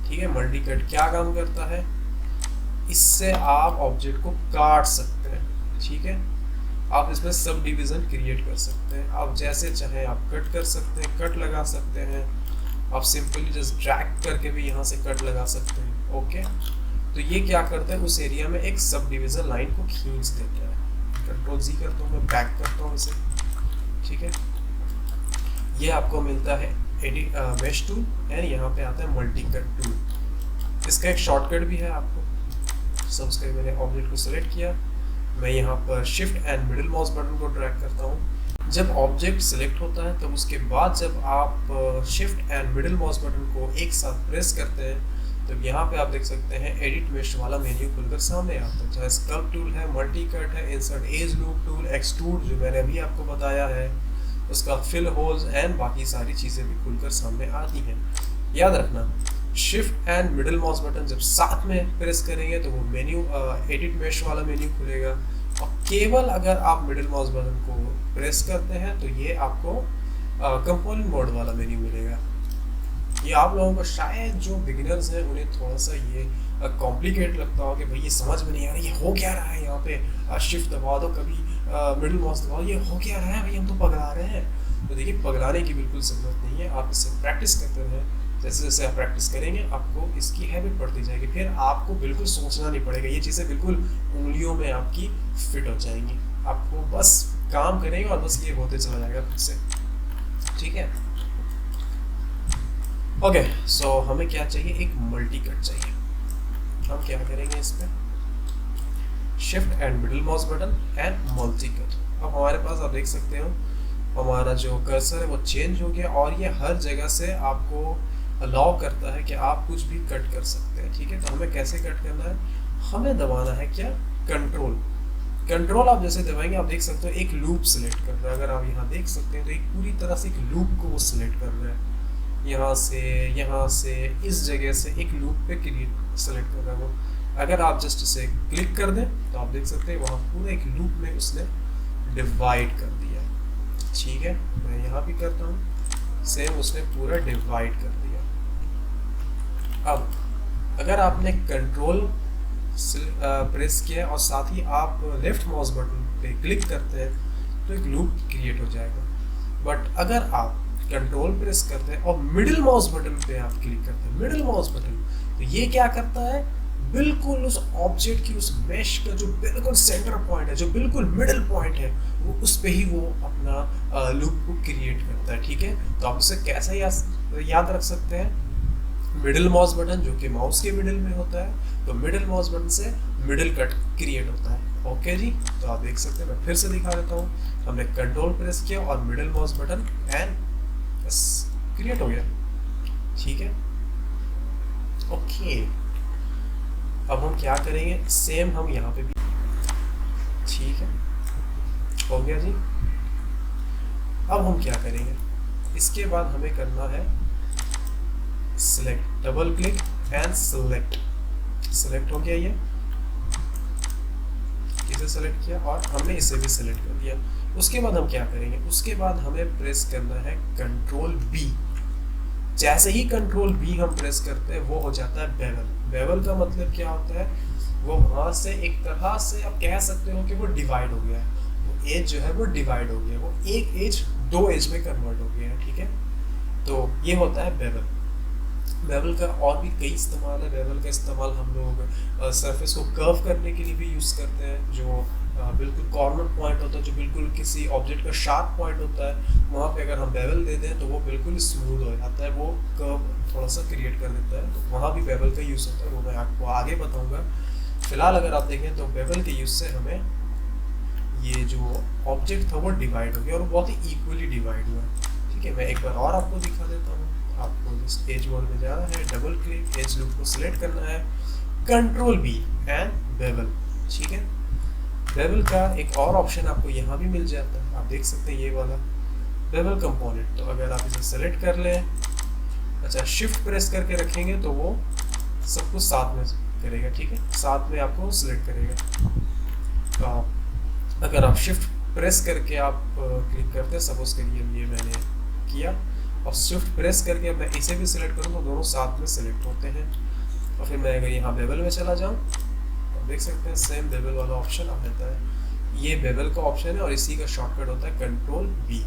ठीक है। मल्टी कट क्या काम करता है, इससे आप ऑब्जेक्ट को काट सकते हैं, ठीक है। आप इसमें सब डिवीज़न क्रिएट कर सकते हैं, आप जैसे चाहें आप कट कर सकते हैं, कट लगा सकते हैं, आप सिंपली जस्ट ड्रैग करके भी यहाँ से कट लगा सकते हैं, ओके। तो ये क्या करता है, उस एरिया में एक सब डिवीज़न लाइन को खींच देता है। कंट्रोल जी करता हूँ, मैं बैक करता हूँ इसे, ठीक है। ये आपको मिलता है एडिट मेश टूल एंड यहाँ पे आता है मल्टी कट टूल। इसका एक शॉर्टकट भी है आपको। सब उसके मैंने ऑब्जेक्ट को सेलेक्ट किया, मैं यहाँ पर shift and middle mouse button को ड्रैग करता हूँ। जब ऑब्जेक्ट सेलेक्ट होता है तब उसके बाद जब आप shift and middle mouse button को एक साथ प्रेस करते हैं तो यहाँ पे आप देख सकते हैं एडिट मेश वाला मेन्यू खुलकर सामने आता है, चाहे स्कल्प टूल है, मल्टी कट है, insert as loop tool, extrude जो मैंने अभी आपको बताया है, उसका फिल होल्स एंड बाकी सारी चीज़ें भी खुलकर सामने आती हैं। याद रखना, shift and middle mouse button जब साथ में प्रेस करेंगे तो वो मेन्यू एडिट मेश वाला मेन्यू खुलेगा, और केवल अगर आप मिडिल माउस बटन को प्रेस करते हैं तो ये आपको कंपोनेंट मोड वाला मेन्यू मिलेगा। ये आप लोगों को शायद जो बिगिनर्स हैं उन्हें थोड़ा सा ये कॉम्प्लिकेट लगता हो कि भाई ये समझ में नहीं आ रहा, ये हो क्या रहा है, यहाँ पे शिफ्ट दबा दो, कभी मिडिल माउस दबाओ, ये हो क्या रहा है भाई, हम तो पगला रहे हैं। तो देखिए पगलाने की बिल्कुल ज़रूरत नहीं है, आप इससे प्रैक्टिस करते रहें, जैसे जैसे आप प्रैक्टिस करेंगे आपको इसकी हैबिट पड़ती जाएगी, फिर आपको बिल्कुल सोचना नहीं पड़ेगा, ये चीज़ें बिल्कुल उंगलियों में आपकी फिट हो जाएंगी, आपको बस काम करेंगे और बस ये होते चला जाएगा खुद से, ठीक है। ओके, सो हमें क्या चाहिए, एक मल्टी कट चाहिए। हम क्या करेंगे इस पर, shift and middle mouse button and multi cut. अब हमारे पास आप देख सकते हो हमारा जो कर्सर है वो चेंज हो गया और ये हर जगह से आपको अलाउ करता है कि आप कुछ भी कट कर सकते हैं। ठीक है, तो हमें कैसे कट करना है, हमें दबाना है क्या, कंट्रोल। कंट्रोल आप जैसे दबाएंगे आप देख सकते हो एक लूप सिलेक्ट कर रहा है। अगर आप यहाँ देख सकते हैं तो एक पूरी तरह से एक लूप को वो सिलेक्ट कर रहा है, यहाँ से इस जगह से एक लूप पे क्रिएट सेलेक्ट कर रहा है वो। अगर आप जस्ट इसे क्लिक कर दें तो आप देख सकते हैं वहाँ पूरा एक लूप में उसने डिवाइड कर दिया। ठीक है, मैं यहाँ भी करता हूँ, सेम उसने पूरा डिवाइड कर दिया। अब अगर आपने कंट्रोल प्रेस किया और साथ ही आप लेफ्ट माउस बटन पे क्लिक करते हैं तो एक लूप क्रिएट हो जाएगा। बट अगर आप कंट्रोल प्रेस करते हैं और मिडिल माउस बटन पे आप क्लिक करते हैं, मिडिल माउस बटन, तो ये क्या करता है, बिल्कुल उस ऑब्जेक्ट की, उस मेश का जो बिल्कुल सेंटर पॉइंट है, जो बिल्कुल मिडिल पॉइंट है, वो उस पे ही वो अपना लूप को क्रिएट करता है। ठीक है, तो आप उसे कैसे याद रख सकते हैं, मिडिल माउस बटन जो कि माउस के मिडिल में होता है, तो मिडिल माउस बटन से मिडिल कट क्रिएट होता है। ओके जी, तो आप देख सकते हैं, मैं फिर से दिखा देता हूँ। हमने कंट्रोल प्रेस किया और मिडिल माउस बटन एंड बस क्रिएट हो गया। ठीक है, ओके, अब हम क्या करेंगे, सेम हम यहाँ पे भी, ठीक है, हो गया जी। अब हम क्या करेंगे, इसके बाद हमें करना है select, double click and select. Select हो गया, ये इसे सेलेक्ट किया और हमने इसे भी सिलेक्ट कर दिया। उसके बाद हम क्या करेंगे, उसके बाद हमें प्रेस करना है कंट्रोल बी। जैसे ही कंट्रोल बी हम प्रेस करते हैं वो हो जाता है बेवल। बेवल का मतलब क्या होता है, वो वहां से एक तरह से आप कह सकते हो कि वो डिवाइड हो गया है, वो एज जो है वो डिवाइड हो गया, वो एक एज दो एज में कन्वर्ट हो गया है। ठीक है, तो ये होता है बेवल। बेवल का और भी कई इस्तेमाल है। बेवल का इस्तेमाल हम लोग सरफेस को कर्व करने के लिए भी यूज़ करते हैं। जो बिल्कुल कॉर्नर पॉइंट होता है, जो बिल्कुल किसी ऑब्जेक्ट का शार्प पॉइंट होता है, वहाँ पे अगर हम बेवल दे दें तो वो बिल्कुल स्मूथ हो जाता है, वो कर्व थोड़ा सा क्रिएट कर देता है। तो वहाँ भी बेवल का यूज़ होता है, वो मैं आपको आगे बताऊँगा। फिलहाल अगर आप देखें तो बेवल के यूज़ से हमें ये जो ऑब्जेक्ट था वो डिवाइड हो गया और वो बहुत ही इक्वली डिवाइड हुआ है। ठीक है, मैं एक बार और आपको दिखा देता हूँ। आपको जिस एज मोड में जाना है, डबल क्लिक, एज लूप को सिलेक्ट करना है, कंट्रोल बी एंड बेवल। ठीक है, बेवल का एक और ऑप्शन आपको यहाँ भी मिल जाता है, आप देख सकते हैं ये वाला बेवल कंपोनेंट। तो अगर आप इसे सेलेक्ट कर लें, अच्छा शिफ्ट प्रेस करके रखेंगे तो वो सब कुछ साथ में करेगा। ठीक है, साथ में आपको सिलेक्ट करेगा। तो अगर आप शिफ्ट प्रेस करके आप क्लिक करते हैं, सपोज करिए ये मैंने किया और शिफ्ट प्रेस करके मैं इसे भी सिलेक्ट करूँ तो दोनों साथ में सिलेक्ट होते हैं। और फिर मैं अगर यहाँ बेवल में चला जाऊँ तो देख सकते हैं सेम बेवल वाला ऑप्शन आ जाता है। ये बेवल का ऑप्शन है और इसी का शॉर्टकट होता है कंट्रोल बी।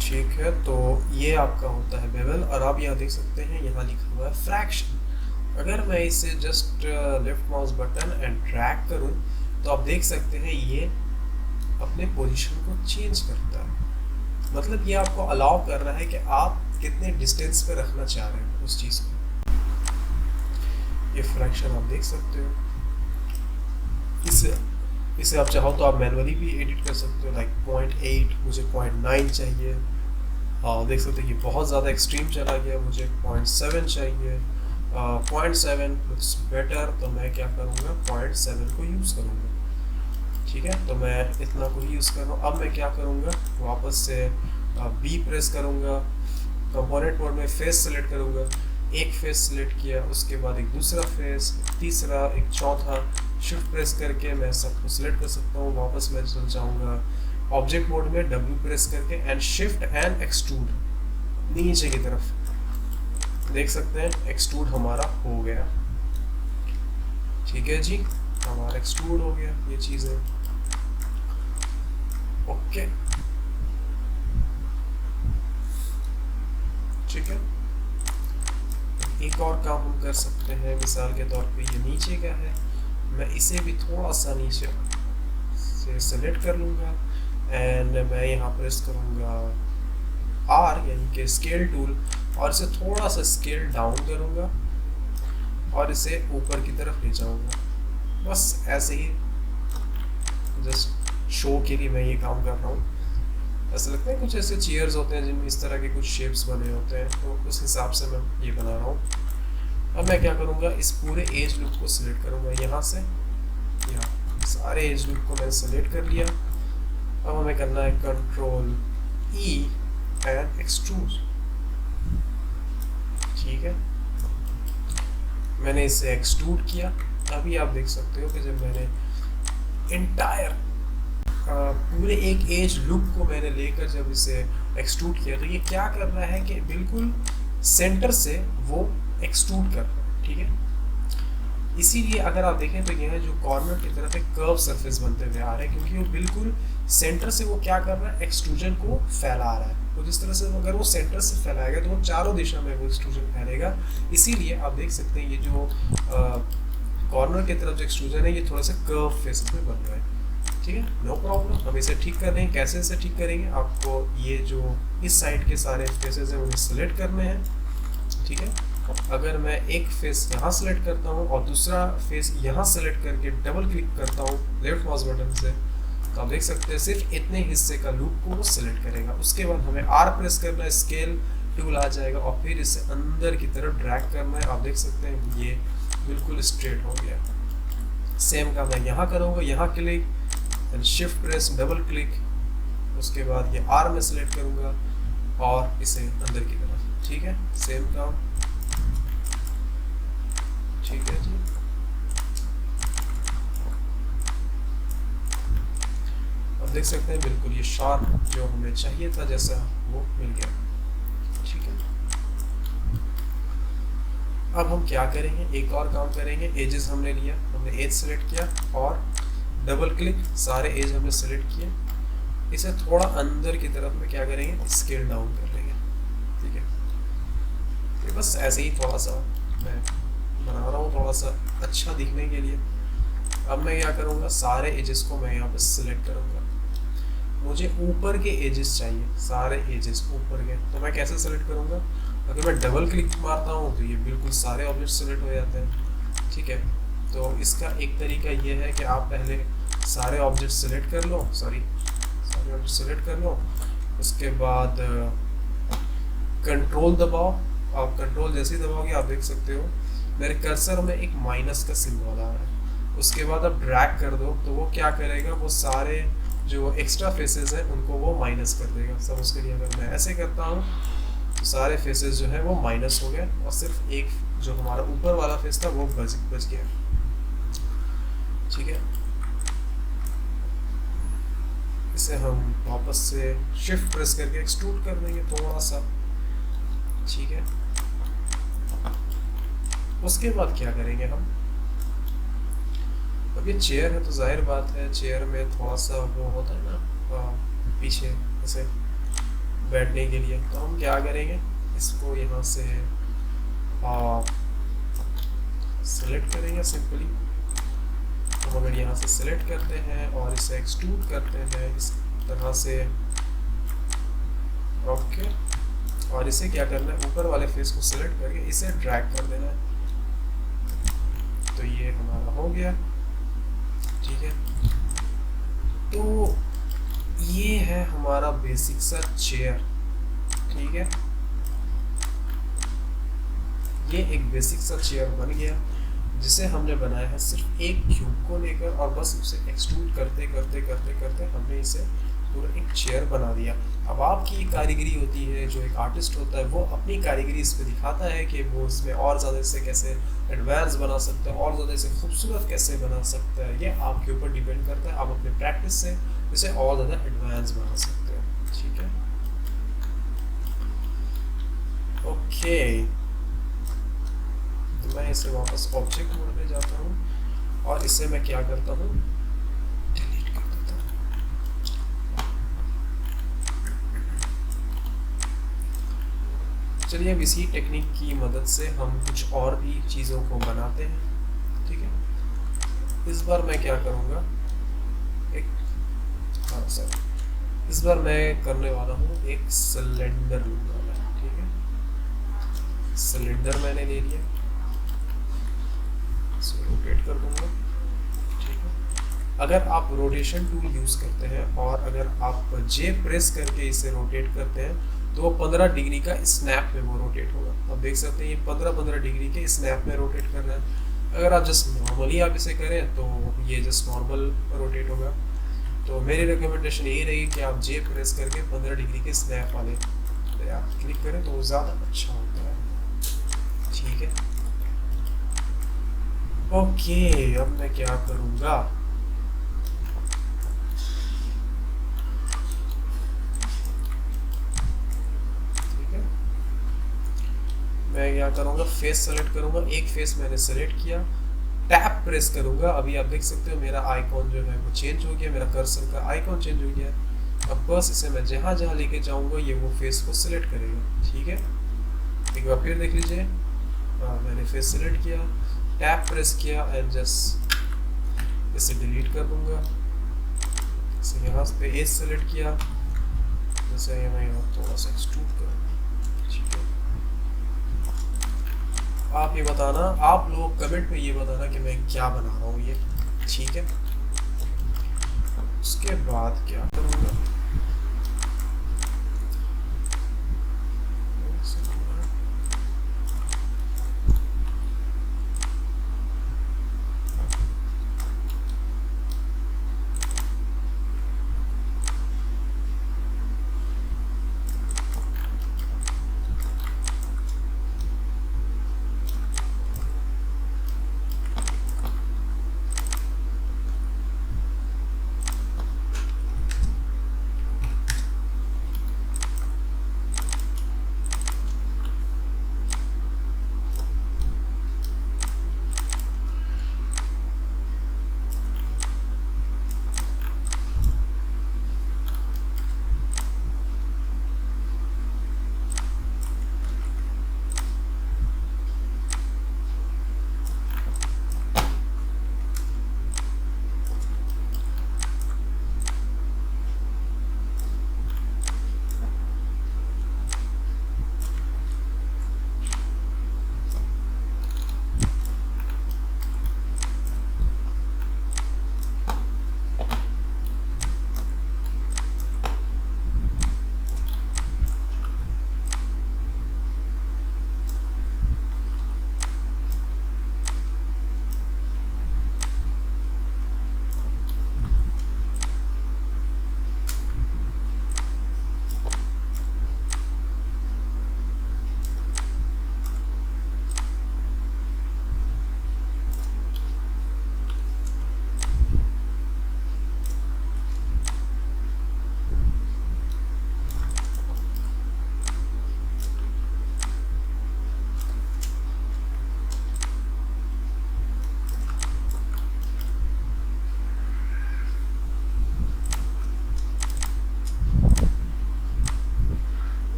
ठीक है, तो ये आपका होता है बेवल। और आप यहाँ देख सकते हैं यहाँ लिखा हुआ है फ्रैक्शन। अगर मैं इसे just left mouse button and drag करूँ तो आप देख सकते हैं ये अपने पोजीशन को चेंज करता है। मतलब ये आपको अलाउ कर रहा है कि आप कितने डिस्टेंस पे रखना चाह रहे हैं उस चीज़ को। ये फ्रैक्शन आप देख सकते हो। इसे आप चाहो तो आप मैनुअली भी एडिट कर सकते हो, लाइक 0.8 मुझे 0.9 चाहिए। देख सकते हैं कि बहुत ज़्यादा एक्सट्रीम चला गया, मुझे 0.7 चाहिए। 0.7 लुक्स बेटर, तो मैं क्या करूँगा 0.7 को यूज़ करूँगा। ठीक है, तो मैं इतना को ही यूज़ कर रहा हूँ। अब मैं क्या करूँगा, वापस से बी प्रेस करूँगा, कंपोनेंट मोड में फेस सेलेक्ट करूँगा, एक फेस सेलेक्ट किया, उसके बाद एक दूसरा फेस, तीसरा, एक चौथा, शिफ्ट प्रेस करके मैं सबको सिलेक्ट कर सकता हूँ। वापस मैं चल जाऊँगा ऑब्जेक्ट मोड में, डब्ल्यू प्रेस करके एंड शिफ्ट एंड एक्सट्रूड नीचे की तरफ, देख सकते हैं एक्सट्रूड हमारा हो गया। ठीक है जी, हमारा एक्सट्रूड हो गया ये चीज़ें। ओके, ठीक है, एक और काम हम कर सकते हैं। मिसाल के तौर पे ये नीचे का है, मैं इसे भी थोड़ा सा नीचे से सेलेक्ट कर लूँगा एंड मैं यहाँ प्रेस करूँगा आर यानी कि स्केल टूल और इसे थोड़ा सा स्केल डाउन करूँगा और इसे ऊपर की तरफ ले जाऊँगा। बस ऐसे ही जस्ट शो के लिए मैं ये काम कर रहा हूँ। ऐसा लगता है कुछ ऐसे चेयर्स होते हैं जिनमें इस तरह के कुछ शेप्स बने होते हैं, तो उस हिसाब से मैं ये बना रहा हूँ। अब मैं क्या करूँगा, इस पूरे एज लूप को सिलेक्ट करूँगा यहाँ से यहाँ, सारे एज लूप को मैंने सिलेक्ट कर लिया। अब हमें करना है कंट्रोल ई एंड एक्सट्रूड। ठीक है, मैंने इसे एक्सट्रूड किया। अभी आप देख सकते हो कि जब मैंने इंटायर पूरे एक एज लूप को मैंने लेकर जब इसे एक्सट्रूड किया, तो ये क्या कर रहा है कि बिल्कुल सेंटर से वो एक्सट्रूड कर रहा है। ठीक है, इसीलिए अगर आप देखें तो यह जो कॉर्नर की तरफ एक कर्व सरफेस बनते हुए आ रहा है, क्योंकि वो बिल्कुल सेंटर से वो क्या कर रहा है, एक्सट्रूजन को फैला रहा है। तो जिस तरह से अगर वो सेंटर से फैलाएगा तो वो चारों दिशा में वो एक्सट्रूजन फैलेगा। इसीलिए आप देख सकते हैं ये जो कॉर्नर की तरफ जो एक्सट्रूजन है ये थोड़ा सा कर्व फेस में बन रहा है। ठीक है, नो प्रॉब्लम। हम इसे ठीक कर रहे हैं। कैसे इसे ठीक करेंगे, आपको ये जो इस साइड के सारे फेसेस हैं उन्हें सिलेक्ट करने हैं। ठीक है, अगर मैं एक फेस यहाँ सेलेक्ट करता हूँ और दूसरा फेस यहाँ सेलेक्ट करके डबल क्लिक करता हूँ लेफ्ट माउस बटन से, तो आप देख सकते हैं सिर्फ इतने हिस्से का लूप को वो सिलेक्ट करेगा। उसके बाद हमें आर प्रेस करना है, स्केल टूल आ जाएगा और फिर इसे अंदर की तरफ ड्रैग करना है। आप देख सकते हैं ये बिल्कुल स्ट्रेट हो गया। सेम काम मैं यहाँ करूँगा, यहाँ click shift press double click, उसके बाद ये आर में सेलेक्ट करूँगा और इसे अंदर की तरफ। ठीक है, सेम काम। ठीक है जी, अब देख सकते हैं बिल्कुल ये शार्प जो हमें चाहिए था जैसा वो मिल गया। ठीक है, अब हम क्या करेंगे, एक और काम करेंगे। एजेस हमने लिया, हमने एज सेलेक्ट किया और डबल क्लिक, सारे एज हमने सेलेक्ट किए। इसे थोड़ा अंदर की तरफ में क्या करेंगे, स्केल डाउन कर लेंगे। ठीक है, तो बस ऐसे ही थोड़ा सा मैं बना रहा हूँ, थोड़ा सा अच्छा दिखने के लिए। अब मैं क्या करूँगा, सारे एजेस को मैं यहाँ पे सिलेक्ट करूँगा। मुझे ऊपर के एजेस चाहिए, सारे एजेस ऊपर के, तो मैं कैसे सेलेक्ट करूँगा, अगर मैं डबल क्लिक मारता हूँ तो ये बिल्कुल सारे ऑब्जेक्ट सेलेक्ट हो जाते हैं। ठीक है, तो इसका एक तरीका ये है कि आप पहले सारे ऑब्जेक्ट सेलेक्ट कर लो, सारे ऑब्जेक्ट सेलेक्ट कर लो, उसके बाद कंट्रोल दबाओ। आप कंट्रोल जैसे ही दबाओगे आप देख सकते हो मेरे कर्सर में एक माइनस का सिंबल आ रहा है। उसके बाद आप ड्रैग कर दो तो वो क्या करेगा, वो सारे जो एक्स्ट्रा फेसेस हैं उनको वो माइनस कर देगा। सब उसके लिए अगर मैं ऐसे करता हूँ तो सारे फेसेस जो है वो माइनस हो गए और सिर्फ एक जो हमारा ऊपर वाला फेस था वो बच गया। ठीक है, इसे हम वापस से शिफ्ट प्रेस करके एक्सट्रूड कर देंगे थोड़ा सा। ठीक है, उसके बाद क्या करेंगे हम, अब ये चेयर है तो जाहिर बात है चेयर में थोड़ा सा वो होता है ना पीछे ऐसे बैठने के लिए, तो हम क्या करेंगे, इसको यहाँ से सेलेक्ट करेंगे सिंपली। हम अगर यहाँ से सिलेक्ट करते हैं और इसे एक्सट्रूड करते हैं इस तरह से, ओके, और इसे क्या करना है, ऊपर वाले फेस को सिलेक्ट करके इसे ड्रैग कर देना है। तो ये हमारा हो गया। ठीक है, तो ये है हमारा बेसिक सा चेयर। ठीक है, ये एक बेसिक सा चेयर बन गया जिसे हमने बनाया है सिर्फ एक क्यूब को लेकर और बस उसे एक्सट्रूड करते करते करते करते हमने इसे पूरा एक चेयर बना दिया। अब आपकी कारीगरी होती है, जो एक आर्टिस्ट होता है वो अपनी कारीगरी इस पर दिखाता है कि वो इसमें और ज़्यादा इसे कैसे एडवांस बना सकता है, और ज़्यादा इसे खूबसूरत कैसे बना सकता है। ये आपके ऊपर डिपेंड करता है, आप अपने प्रैक्टिस से इसे और ज़्यादा एडवांस बना सकते हैं। ठीक है, ओके, तो मैं इसे वापस ऑब्जेक्ट मोड में जाता हूँ और इसे मैं क्या करता हूँ, डिलीट कर देता हूँ। चलिए अब इसी टेक्निक की मदद से हम कुछ और भी चीज़ों को बनाते हैं। ठीक है, इस बार मैं क्या करूँगा, एक इस बार मैं करने वाला हूँ एक सिलेंडर लूंगा मैं, ठीक है। सिलेंडर मैंने ले लिया, इसे रोटेट कर दूंगा, ठीक है। अगर आप रोटेशन टूल यूज़ करते हैं और अगर आप जे प्रेस करके इसे रोटेट करते हैं तो वो 15 डिग्री का स्नैप में वो रोटेट होगा। आप देख सकते हैं ये 15-15 डिग्री के स्नैप में रोटेट कर रहा है। अगर आप जस्ट नॉर्मली आप इसे करें तो ये जस्ट नॉर्मल रोटेट होगा। तो मेरी रिकमेंडेशन यही रहेगी कि आप जे प्रेस करके 15 डिग्री के स्नैप वाले पे आप क्लिक करें तो वो ज़्यादा अच्छा होता है, ठीक है। ओके, अब मैं क्या करूँगा, मैं क्या करूँगा, फेस सेलेक्ट करूँगा। एक फेस मैंने सेलेक्ट किया, टैप प्रेस करूँगा। अभी आप देख सकते हो मेरा आइकॉन जो है वो चेंज हो गया, मेरा कर्सर का आइकॉन चेंज हो गया। अब बस इसे मैं जहाँ जहाँ लेके जाऊँगा ये वो फेस को सिलेक्ट करेगा, ठीक है। एक बार फिर देख लीजिए, मैंने फेस सेलेक्ट किया, टैप प्रेस किया एंड जस्ट इसे डिलीट कर दूँगा। इसे यहाँ पे एज सेलेक्ट किया, जैसे मैं यहाँ थोड़ा सा एक्सट्रूड करूँगा, ठीक है। आप ये बताना, आप लोग कमेंट में ये बताना कि मैं क्या बना रहा हूँ ये, ठीक है। उसके बाद क्या करूँगा,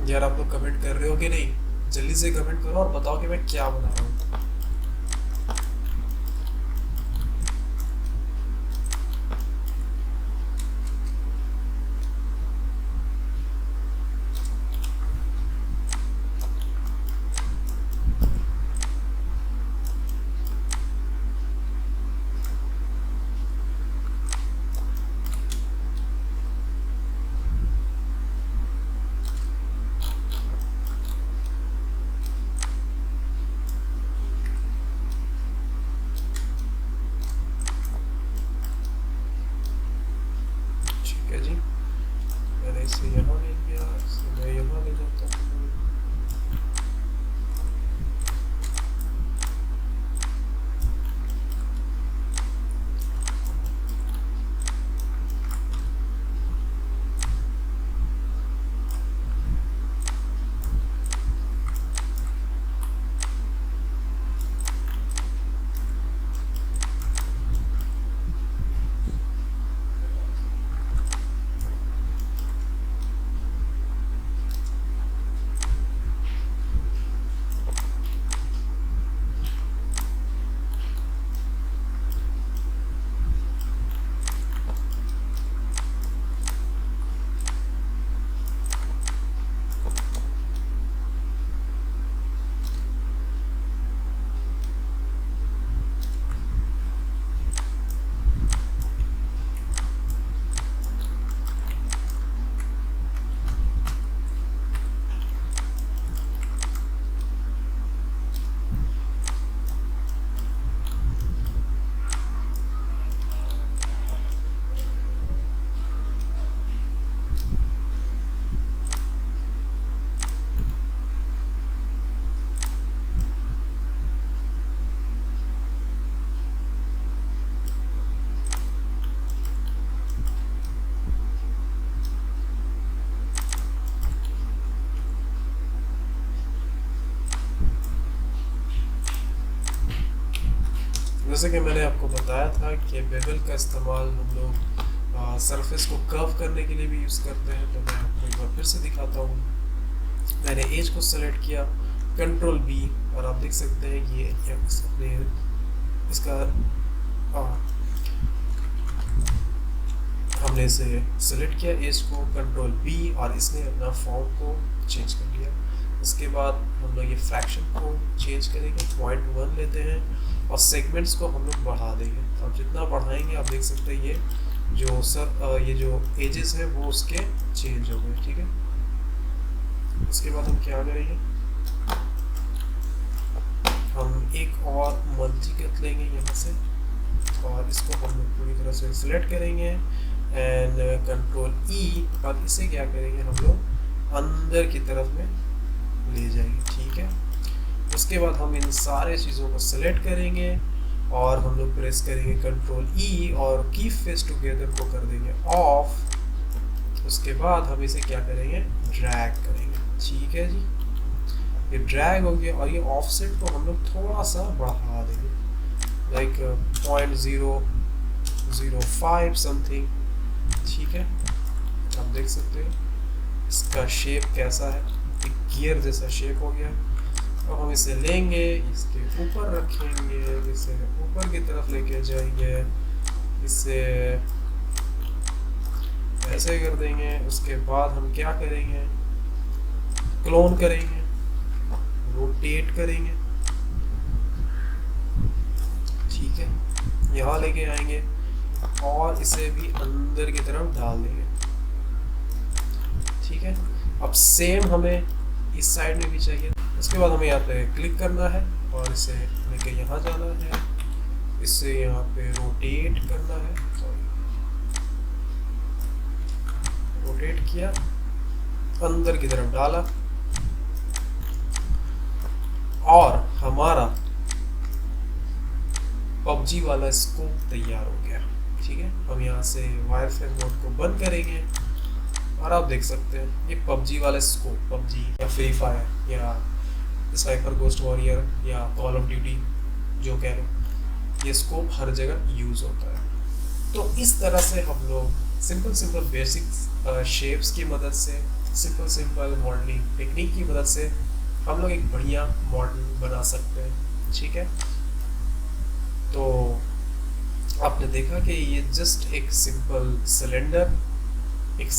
यार आप लोग कमेंट कर रहे हो कि नहीं? जल्दी से कमेंट करो और बताओ कि मैं क्या बना रहा हूँ। ठीक है जी, मैंने इसे यहाँ ले लिया, इसे मैं यहाँ ले जाता हूँ। जैसे कि मैंने आपको बताया था कि बेवल का इस्तेमाल हम लोग सरफेस को कर्व करने के लिए भी यूज़ करते हैं। तो मैं आपको एक बार फिर से दिखाता हूँ। मैंने एज को सेलेक्ट किया, कंट्रोल बी, और आप देख सकते हैं ये अपने इसका हमने इसे सेलेक्ट किया एज को, कंट्रोल बी, और इसने अपना फॉर्म को चेंज कर लिया। इसके बाद हम लोग ये फ्रैक्शन को चेंज करेंगे, 0.1 लेते हैं, और सेगमेंट्स को हम लोग बढ़ा देंगे। अब जितना बढ़ाएंगे आप देख सकते हैं ये जो एजेस है वो उसके चेंज हो गए। ठीक है, उसके बाद हम क्या करेंगे, हम एक और मल्टी कट लेंगे यहाँ से, और इसको हम लोग पूरी तरह से सिलेक्ट करेंगे एंड कंट्रोल ई, और इसे क्या करेंगे हम लोग अंदर की तरफ में ले जाएंगे। ठीक है, उसके बाद हम इन सारे चीज़ों को सिलेक्ट करेंगे और हम लोग प्रेस करेंगे कंट्रोल ई और कीप फेस टुगेदर को कर देंगे ऑफ। उसके बाद हम इसे क्या करेंगे, ड्रैग करेंगे। ठीक है जी, ये ड्रैग हो गया, और ये ऑफसेट को हम लोग थोड़ा सा बढ़ा देंगे, लाइक 0.005 समथिंग। ठीक है, आप देख सकते हैं इसका शेप कैसा है, एक गियर जैसा शेप हो गया। अब हम इसे लेंगे, इसके ऊपर रखेंगे, इसे ऊपर की तरफ लेके जाएंगे, इसे ऐसे कर देंगे। उसके बाद हम क्या करेंगे, क्लोन करेंगे, रोटेट करेंगे। ठीक है, यहाँ लेके आएंगे और इसे भी अंदर की तरफ डाल देंगे। ठीक है, अब सेम हमें इस साइड में भी चाहिए। उसके बाद हमें यहाँ पे क्लिक करना है और इसे लेके यहाँ जाना है, इसे यहाँ पे रोटेट करना है, रोटेट किया, अंदर की तरफ डाला, और हमारा पबजी वाला स्कोप तैयार हो गया। ठीक है, हम यहाँ से वायरफ्रेम मोड को बंद करेंगे और आप देख सकते हैं ये पबजी वाला स्कोप, पबजी या फ्री फायर या स्नाइपर गोस्ट वॉरियर या कॉल ऑफ ड्यूटी जो कह लो, ये स्कोप हर जगह यूज़ होता है। तो इस तरह से हम लोग सिंपल बेसिक शेप्स की मदद से, सिंपल मॉडलिंग टेक्निक की मदद से हम लोग एक बढ़िया मॉडल बना सकते हैं। ठीक है, तो आपने देखा कि ये जस्ट एक सिंपल सिलेंडर, एक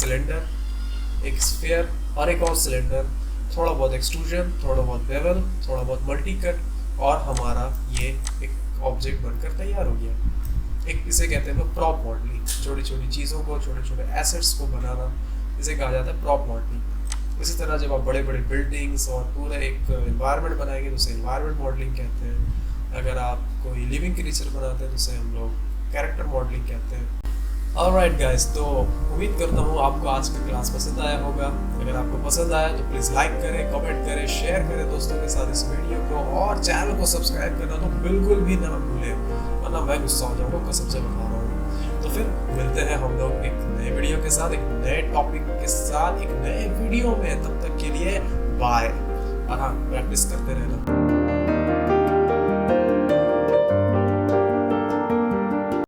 स्फीयर और एक और सिलेंडर, थोड़ा बहुत एक्सट्रूजन, थोड़ा बहुत बेवल, थोड़ा बहुत मल्टी कट, और हमारा ये एक ऑब्जेक्ट बनकर तैयार हो गया। एक इसे कहते हैं प्रॉप मॉडलिंग, छोटी छोटी चीज़ों को, छोटे छोटे एसेट्स को बनाना, इसे कहा जाता है प्रॉप मॉडलिंग। इसी तरह जब आप बड़े बड़े बिल्डिंग्स और पूरा एक एनवायरनमेंट बनाएंगे तो उसे एनवायरनमेंट मॉडलिंग कहते हैं। अगर आप कोई लिविंग क्रीचर बनाते हैं तो उसे हम लोग कैरेक्टर मॉडलिंग कहते हैं। ऑलराइट गाइस, तो उम्मीद करता हूँ आपको आज का क्लास पसंद आया होगा। अगर आपको पसंद आया तो प्लीज़ लाइक करें, कमेंट करें, शेयर करें दोस्तों के साथ इस वीडियो को, और चैनल को सब्सक्राइब करना तो बिल्कुल भी ना भूलें, वरना मैं गुस्सा हो जाऊँगा, कसम से बता रहा हूँ। तो फिर मिलते हैं हम लोग एक नए वीडियो के साथ, एक नए टॉपिक के साथ, एक नए वीडियो में। तब तक के लिए बाय, और हाँ, प्रैक्टिस करते रहना।